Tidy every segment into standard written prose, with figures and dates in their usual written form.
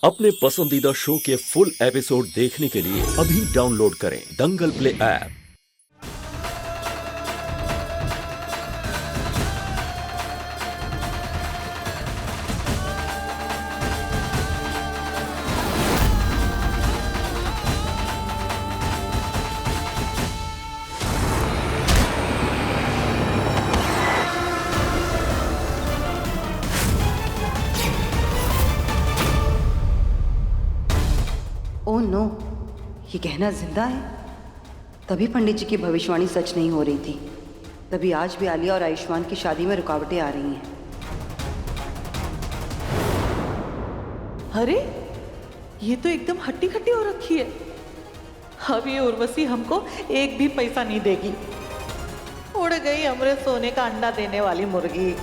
अपने पसंदीदा शो के फुल एपिसोड देखने के लिए अभी डाउनलोड करें दंगल प्ले ऐप। ओह नो, ये गहना जिंदा है। तभी पंडित जी की भविष्यवाणी सच नहीं हो रही थी। तभी आज भी आलिया और आयुष्मान की शादी में रुकावटें आ रही हैं। अरे ये तो एकदम हट्टी खट्टी हो रखी है। अब ये उर्वशी हमको एक भी पैसा नहीं देगी। उड़ गई हमरे सोने का अंडा देने वाली मुर्गी।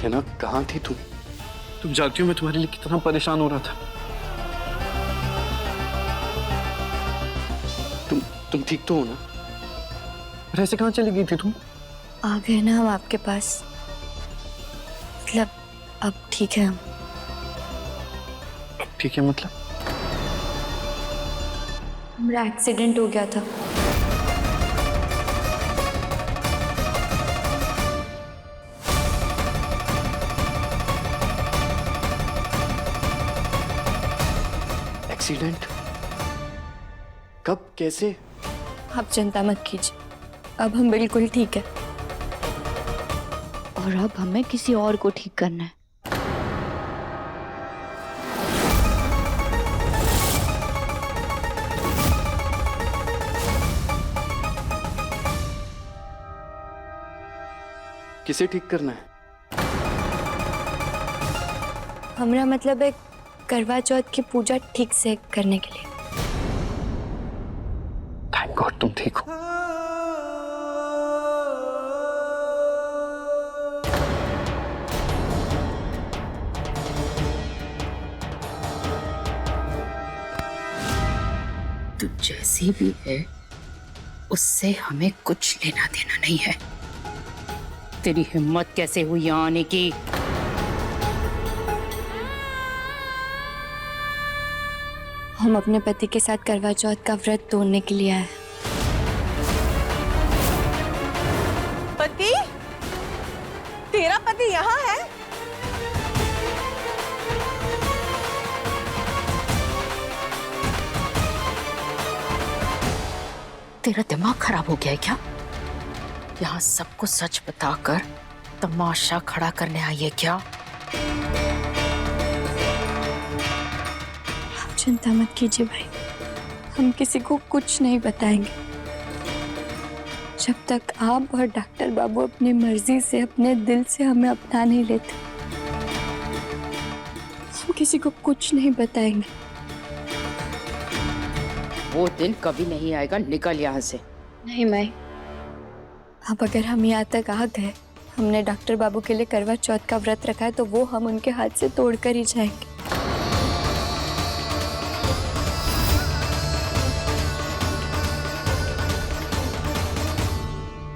ना कहाँ थी तुम जानती हो मैं तुम्हारे लिए कितना परेशान हो रहा था। तुम ठीक तो हो ना? और ऐसे कहाँ चली गई थी तुम? आ गए ना हम आपके पास। मतलब अब ठीक है हम। ठीक है मतलब? हमारा एक्सीडेंट हो गया था। एक्सीडेंट? कब, कैसे? आप चिंता मत कीजिए, अब हम बिल्कुल ठीक है। और अब हमें किसी और को ठीक करना है। किसे ठीक करना है? हमारा मतलब है करवा चौथ की पूजा ठीक से करने के लिए। थैंक गॉड तुम ठीक हो। तू जैसी भी है उससे हमें कुछ लेना देना नहीं है। तेरी हिम्मत कैसे हुई यहाँ आने की? हम अपने पति के साथ करवा चौथ का व्रत तोड़ने के लिए आए। पति? तेरा पति यहाँ है? तेरा दिमाग खराब हो गया है क्या? यहाँ सबको सच बताकर तमाशा खड़ा करने आई है क्या? चिंता मत कीजिए भाई, हम किसी को कुछ नहीं बताएंगे जब तक आप और डॉक्टर बाबू अपनी मर्जी से अपने दिल से हमें अपना नहीं लेते। हम किसी को कुछ नहीं बताएंगे। वो दिन कभी नहीं आएगा, निकल यहाँ से। नहीं माई, अब अगर हम यहाँ तक आ गए, हमने डॉक्टर बाबू के लिए करवा चौथ का व्रत रखा है, तो वो हम उनके हाथ से तोड़कर ही जाएंगे।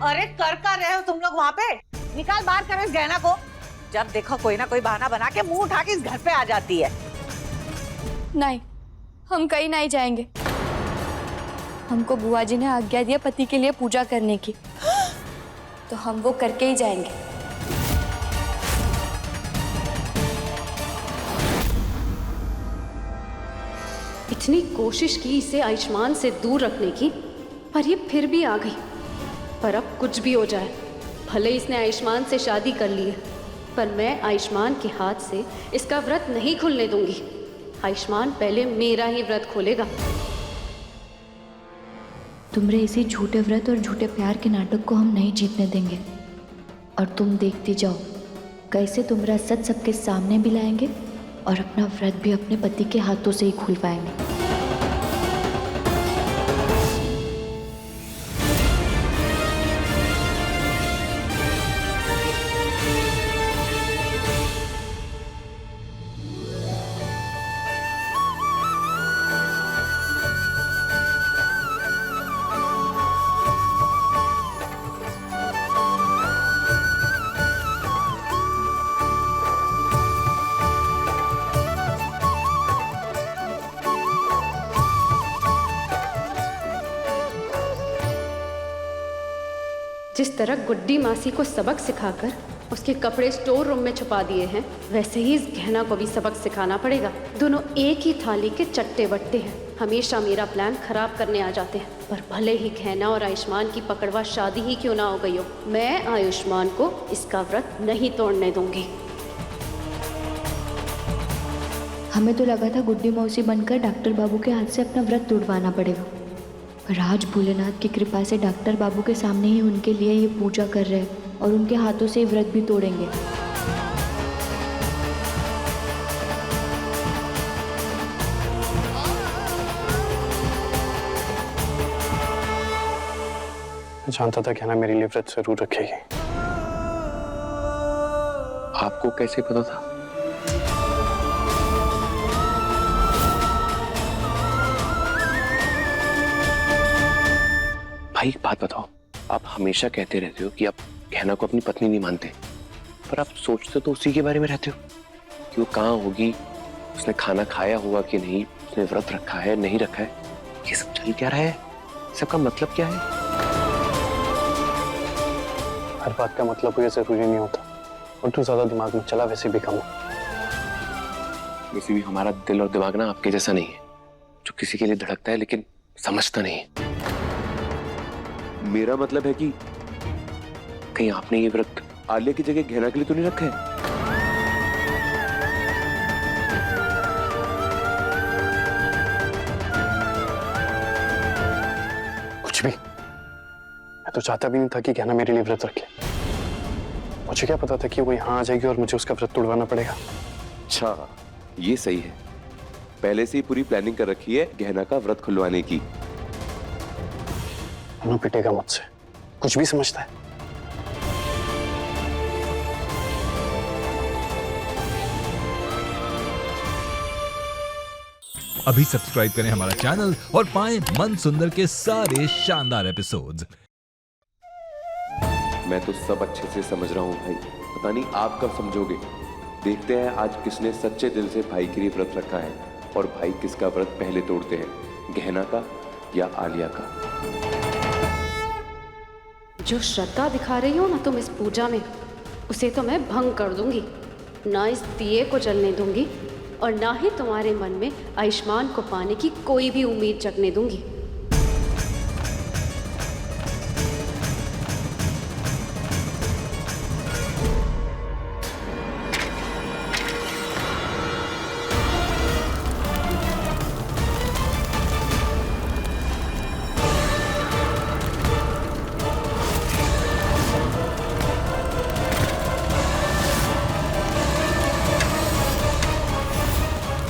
अरे कर रहे हो तुम लोग वहाँ पे? निकाल बाहर करो इस गहना को। जब देखो कोई ना कोई बहाना बना के मुंह उठा के इस घर पे आ जाती है। नहीं, हम कहीं नहीं जाएंगे। हमको बुआ जी ने आज्ञा दिया पति के लिए पूजा करने की, तो हम वो करके ही जाएंगे। इतनी कोशिश की इसे आयुष्मान से दूर रखने की, पर ये फिर भी आ गई। पर अब कुछ भी हो जाए, भले इसने आयुष्मान से शादी कर ली है, पर मैं आयुष्मान के हाथ से इसका व्रत नहीं खुलने दूंगी। आयुष्मान पहले मेरा ही व्रत खोलेगा। तुमरे इसी झूठे व्रत और झूठे प्यार के नाटक को हम नहीं जीतने देंगे। और तुम देखती जाओ कैसे तुम्हारा सच सबके सामने भी लाएंगे और अपना व्रत भी अपने पति के हाथों से ही खुलवाएंगे। जिस तरह गुड्डी मासी को सबक सिखाकर उसके कपड़े स्टोर रूम में छुपा दिए हैं, वैसे ही इस गहना को भी सबक सिखाना पड़ेगा। दोनों एक ही थाली के चट्टे बट्टे हैं, हमेशा मेरा प्लान खराब करने आ जाते हैं। पर भले ही गहना और आयुष्मान की पकड़वा शादी ही क्यों ना हो गई हो, मैं आयुष्मान को इसका व्रत नहीं तोड़ने दूंगी। हमें तो लगा था गुड्डी मौसी बनकर डॉक्टर बाबू के हाथ से अपना व्रत तोड़वाना पड़ेगा, पर आज भोलेनाथ की कृपा से डॉक्टर बाबू के सामने ही उनके लिए ये पूजा कर रहे हैं और उनके हाथों से व्रत भी तोड़ेंगे। जानता था गहना मेरे लिए व्रत जरूर रखेगी। आपको कैसे पता था? भाई एक बात बताओ, आप हमेशा कहते रहते हो कि आप गहना को अपनी पत्नी नहीं मानते, पर आप सोचते तो उसी के बारे में रहते हो कि वो कहाँ होगी, उसने खाना खाया हुआ कि नहीं, उसने व्रत रखा है नहीं रखा है, ये सब चल क्या रहा है, सबका मतलब क्या है? हर बात का मतलब कोई जरूरी नहीं होता, और तू ज्यादा दिमाग में चला वैसे भी कम हो। वैसे भी हमारा दिल और दिमाग ना आपके जैसा नहीं है, जो किसी के लिए धड़कता है लेकिन समझता नहीं है। मेरा मतलब है कि कहीं आपने ये व्रत आलिया की जगह गहना के लिए तो नहीं रखा है? कुछ भी। मैं तो चाहता भी नहीं था कि गहना मेरे लिए व्रत रखे। मुझे क्या पता था कि वो यहाँ आ जाएगी और मुझे उसका व्रत तोड़वाना पड़ेगा। अच्छा, ये सही है, पहले से ही पूरी प्लानिंग कर रखी है गहना का व्रत खुलवाने की। मनु पिटेगा मुझसे, कुछ भी समझता है। अभी सब्सक्राइब करें हमारा चैनल और पाएं मन सुंदर के सारे शानदार एपिसोड्स। मैं तो सब अच्छे से समझ रहा हूँ भाई, पता नहीं आप कब समझोगे। देखते हैं आज किसने सच्चे दिल से भाई के लिए व्रत रखा है और भाई किसका व्रत पहले तोड़ते हैं, गहना का या आलिया का। जो श्रद्धा दिखा रही हो ना तुम इस पूजा में, उसे तो मैं भंग कर दूंगी। ना इस दिए को जलने दूंगी और ना ही तुम्हारे मन में आयुष्मान को पाने की कोई भी उम्मीद जगने दूंगी।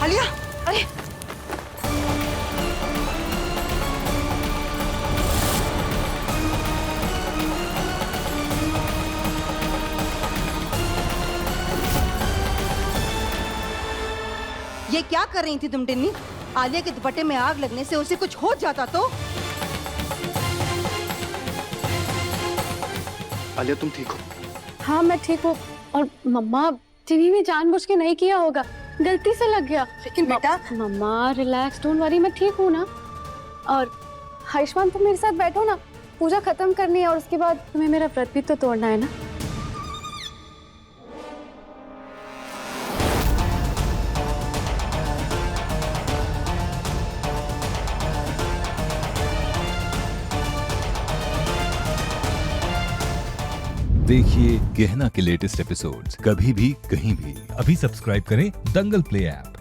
आलिया, अरे ये क्या कर रही थी तुम टिन्नी? आलिया के दुपट्टे में आग लगने से उसे कुछ हो जाता तो? आलिया तुम ठीक हो? हाँ मैं ठीक हूँ। और मम्मा, टीवी में जानबूझ के नहीं किया होगा, गलती से लग गया। लेकिन बेटा मम्मा रिलैक्स, डोंट वरी, मैं ठीक हूँ ना। और आयुष्मान तुम मेरे साथ बैठो ना, पूजा खत्म करनी है और उसके बाद तुम्हें मेरा व्रत भी तो तोड़ना है ना। देखिए गहना के लेटेस्ट एपिसोड्स कभी भी कहीं भी। अभी सब्सक्राइब करें दंगल प्ले ऐप।